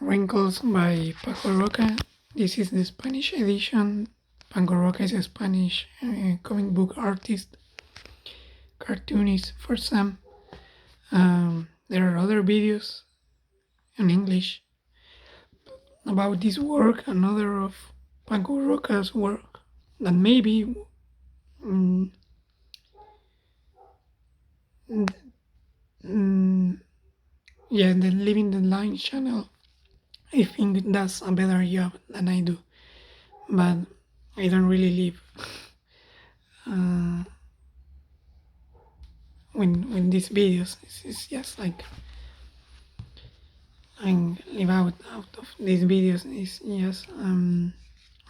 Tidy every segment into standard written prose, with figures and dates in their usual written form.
Wrinkles by Paco Roca. This is the Spanish edition. Paco Roca is a Spanish comic book artist, cartoonist for some. There are other videos in English about this work, another of Paco Roca's work that maybe mm, the Living the Line channel, I think it does a better job than I do, but I don't really live when these videos. It's just like I live out of these videos. It's just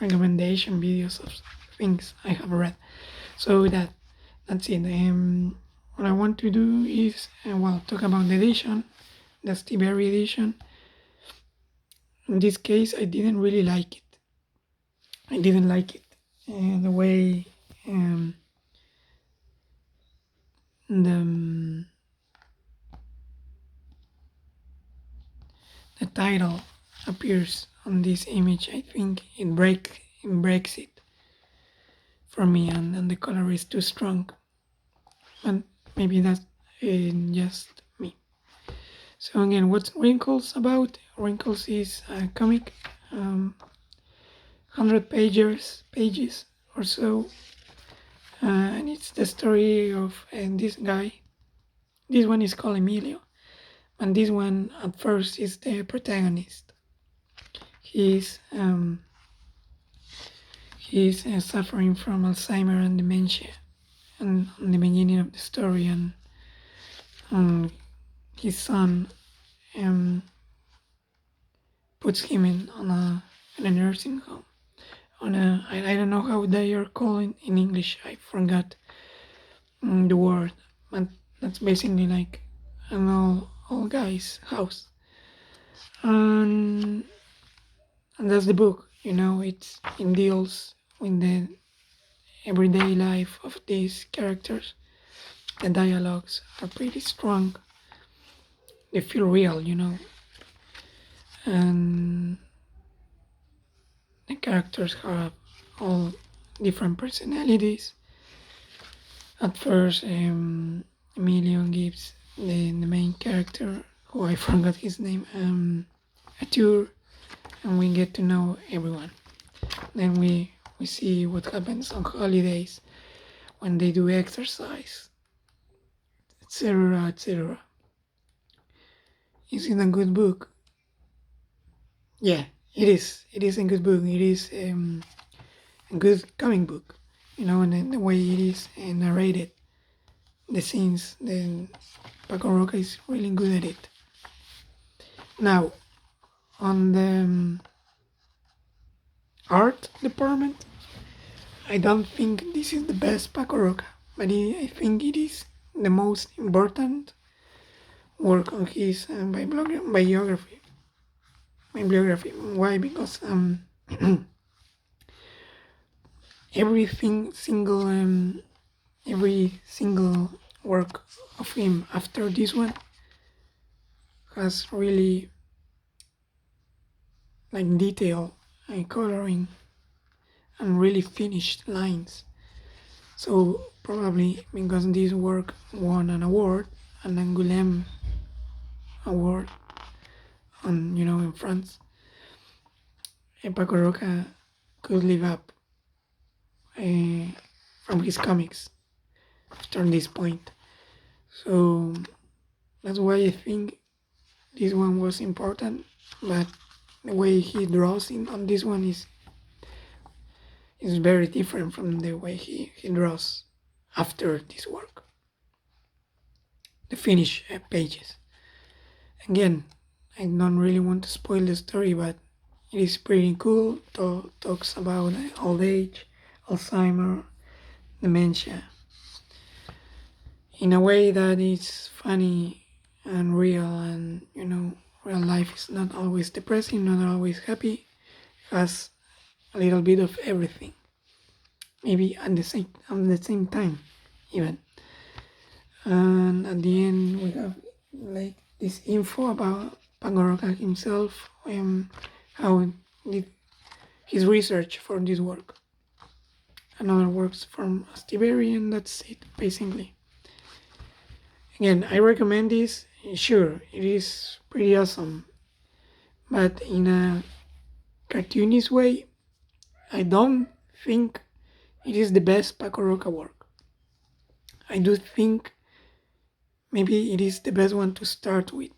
recommendation videos of things I have read. So that's it. What I want to do is talk about the edition, the Astiberri edition. In this case, I didn't really like it. I didn't like it. The way the title appears on this image. I think it breaks it for me, and the color is too strong. But maybe that's just me. So again, what's Wrinkles about? Wrinkles is a comic, 100 pages or so, and it's the story of this guy. This one is called Emilio, and this one at first is the protagonist. He's suffering from Alzheimer and dementia, and on the beginning of the story, and his son puts him on a nursing home. I don't know how they are called in English. I forgot the word, but that's basically like an old guy's house. And that's the book. It deals with the everyday life of these characters. The dialogues are pretty strong. They feel real, and the characters have all different personalities. At first, Emilio gives the main character, who I forgot his name, a tour, and we get to know everyone. Then we see what happens on holidays, when they do exercise, etc., etc. Is it a good book? Yeah, it is. It is a good book. It is a good comic book, and the way it is narrated, the scenes, Paco Roca is really good at it. Now, on the art department, I don't think this is the best Paco Roca, but I think it is the most important work on his bibliography. Why? Because every single work of him after this one has really like detail and coloring and really finished lines. So probably because this work won an award, an Angoulême award, in France, Paco Roca could live up from his comics after this point. So that's why I think this one was important, but the way he draws on this one is very different from the way he draws after this work. The finished pages. Again, I don't really want to spoil the story, but it is pretty cool. Talks about old age, Alzheimer, dementia, in a way that is funny and real, and real life is not always depressing, not always happy. It has a little bit of everything, maybe at the same time even. And at the end we have like this info about Paco Roca himself, how did his research for this work. Another works from Astiberri, and that's it, basically. Again, I recommend this. Sure, it is pretty awesome, but in a cartoonist way, I don't think it is the best Paco Roca work. I do think maybe it is the best one to start with.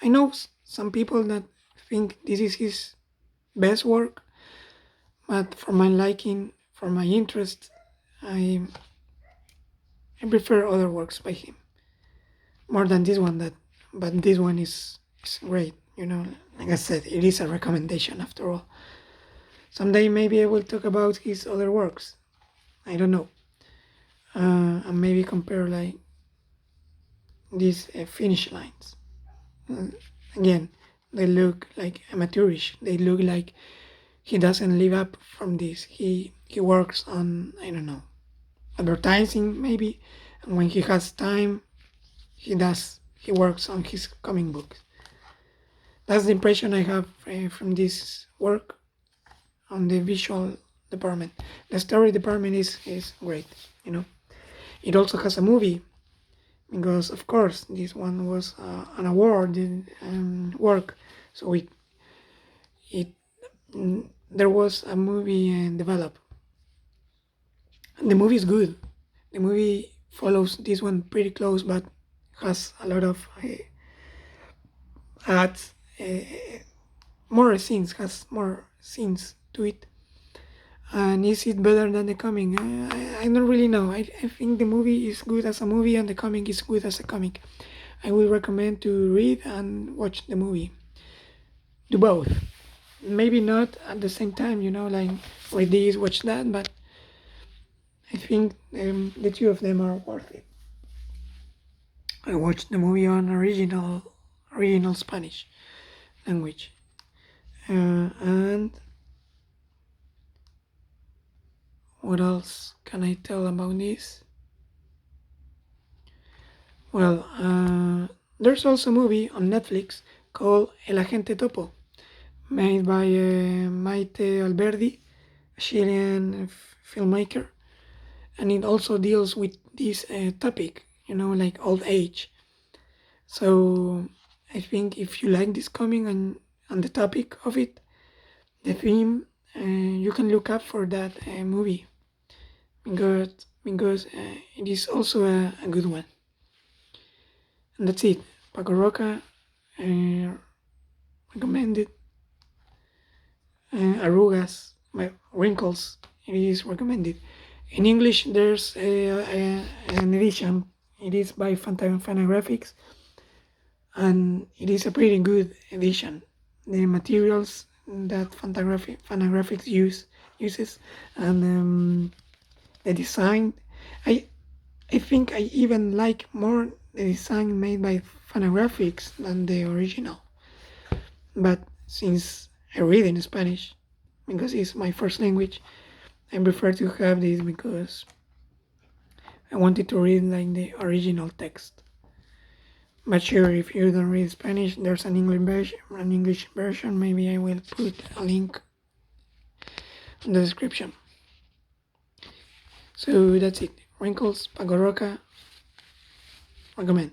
I know some people that think this is his best work, but for my liking, for my interest, I prefer other works by him more than this one. But this one is great. Like I said, it is a recommendation after all. Someday maybe I will talk about his other works. I don't know, and maybe compare like these finish lines. Again, they look like amateurish. They look like he doesn't live up from this. He works on, I don't know, advertising maybe, and when he has time, he works on his comic books. That's the impression I have from this work on the visual department. The story department is great. It also has a movie, because of course this one was an award work, so there was a movie developed. And the movie is good. The movie follows this one pretty close, but has a lot of ads, has more scenes to it. And is it better than the comic? I don't really know. I think the movie is good as a movie and the comic is good as a comic. I would recommend to read and watch the movie. Do both. Maybe not at the same time, like read this, watch that, but I think the two of them are worth it. I watched the movie on original Spanish language. And what else can I tell about this? Well, there's also a movie on Netflix called El Agente Topo, made by Maite Alberdi, a Chilean filmmaker, and it also deals with this topic, like old age. So I think if you like this comic and the topic of it, the theme, you can look up for that movie, because it is also a good one. And that's it. Paco Roca, recommended. Arrugas, Wrinkles, it is recommended. In English, there's an edition. It is by fantagraphics, and it is a pretty good edition. The materials that fantagraphics uses, and the design, I think I even like more the design made by fantagraphics than the original. But since I read in Spanish, because it's my first language, I prefer to have this because I wanted to read like the original text. But sure, if you don't read Spanish, there's an English version. Maybe I will put a link in the description. So that's it. Wrinkles, Paco Roca, recommend.